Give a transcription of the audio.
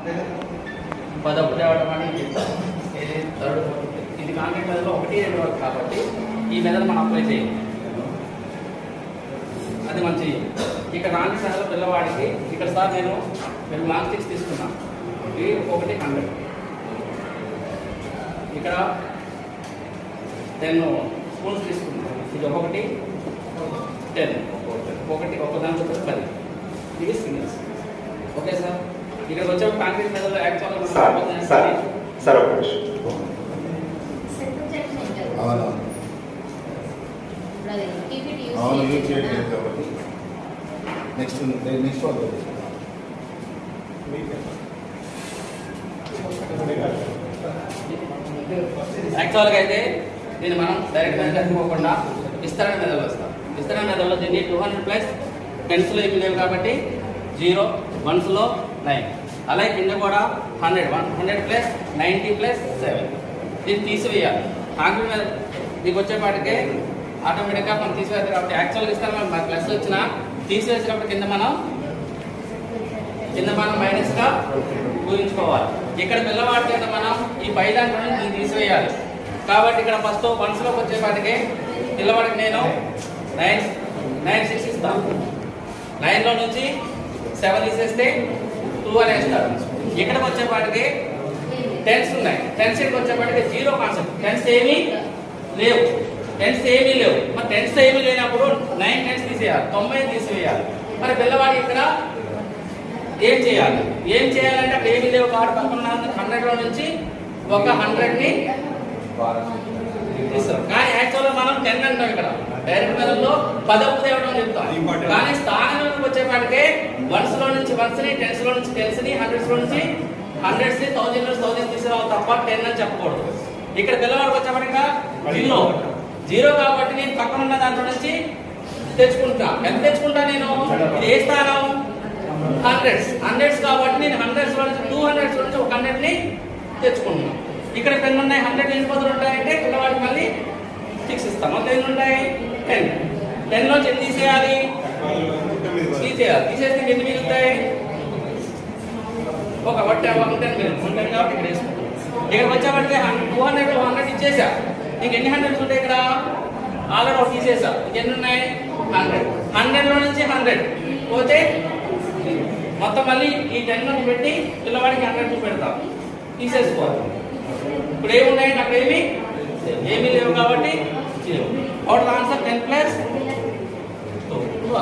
11 తేవడం అనేది ఇది కాంక్రీట్ మెథడ్లో 1, 2 వరకు కాబట్టి ఈ మెథడ్ మనం అప్లై చేయాలి. అది మంచి. ఇక్కడ కాంక్రీట్ మెథడ్లో పిల్లవాడికి ఇక్కడ సార్ నేను లాంగ్ స్టిక్స్ తీసుకున్నాను. ఇవి 1 100. ఇక్కడ 10 స్పూన్స్ తీసుకున్నాను. ఇది 1 10 ఒక దాంట్లో 10. ఇవి సింగిల్స్. Okay sir. ఇక్కడికి వచ్చే కాంక్రీట్ మెథడ్లో యాక్చువల్గా సార్ ఒక నిమిషం. నెక్స్ట్ యాక్చువల్గా అయితే దీన్ని మనం డైరెక్ట్ మెథడ్ అనుకోకుండా విస్తరణ మెథడ్లో వస్తాం. విస్తరణ మెథడ్లో దీన్ని 200 + 10s ఏమి లేవు కాబట్టి 0 1s 9. అలాగే కింద కూడా 100 + 90 + 7. దీన్ని తీసివేయాలి. కాంక్రీట్ మీద మీకు వచ్చేపాటికే ఆటోమేటిక్గా మనం తీసివేయాలి కాబట్టి యాక్చువల్గా ఇస్తాను మన ప్లస్ వచ్చినా తీసివేసినప్పుడు కింద మనం మైనస్గా ఊహించుకోవాలి. ఇక్కడ పిల్లవాడి కింద మనం ఈ పై దాంట్లో నుంచి తీసివేయాలి కాబట్టి ఇక్కడ ఫస్ట్ 1sలోకి వచ్చేపాటికి పిల్లవాడికి నేను 9 6 ఇస్తాను. 9లో నుంచి 7 తీసేస్తే 2 అని వేస్తాడు. ఇక్కడికి వచ్చేపాటికి 10s ఉన్నాయి. 10s ఇక్కడికి వచ్చేపాటికి 0 కాన్సెప్ట్. 10s ఏమీ లేవు. మరి 10s ఏమీ లేనప్పుడు 9 10s తీసేయాలి. 90 తీసివేయాలి. మరి పిల్లవాడి ఇక్కడ ఏం చేయాలంటే అక్కడ ఏమీ లేవు కాబట్టి పక్కన 100లో నుంచి ఒక 100ని తీస్తాం. కానీ యాక్చువల్గా మనం 10 అంటాం. ఇక్కడ డైరెక్ట్ మెథడ్లో 10 తేవడం చెప్తాం. కానీ స్థానంలోకి వచ్చేపాటికే 1sలో నుంచి 1sని 10sలో నుంచి 10sని 100sలో నుంచి 100sని 1000 తీసుకురావాలి తప్ప 10 అని చెప్పకూడదు. ఇక్కడ పిల్లవాడికి వచ్చేపాటిగా 0 కాబట్టి నేను పక్కన ఉన్న దాంట్లో నుంచి తెచ్చుకుంటా. ఎంత తెచ్చుకుంటా నేను? ఇది ఏ స్థానం? 100s కాబట్టి నేను 100sలో నుంచి 200sలో నుంచి ఒక 100ని తెచ్చుకుంటున్నాను. ఇక్కడ 10 ఉన్నాయి. 100 ఎన్ని పదులు ఉంటాయంటే పిల్లవాడికి మళ్ళీ 6 ఇస్తాం. మొత్తం ఎన్ని ఉంటాయి? 10 నుంచి ఎన్ని తీసేయాలి? తీసేస్తే ఎన్ని మిగులుతాయి? ఒక 10 మిగులుతుంది కాబట్టి ఇక్కడ వేసుకుంటాం. ఇక్కడికి వచ్చేవాడికి 200 100 ఇచ్చేసా. ఇంక ఎన్ని 100s ఉంటాయి? ఇక్కడ ఆల్రెడీ ఒకటి తీసేసా. ఎన్ని ఉన్నాయి? 100లో నుంచి 100 పోతే మొత్తం మళ్ళీ ఈ 10 నుంచి పెట్టి పిల్లవాడికి 100 పెడతాం. తీసేసుకోవాలి. ఇప్పుడు ఏమున్నాయి? అక్కడ ఏమీ లేవు కాబట్టి 0. Out answer 10 + 2.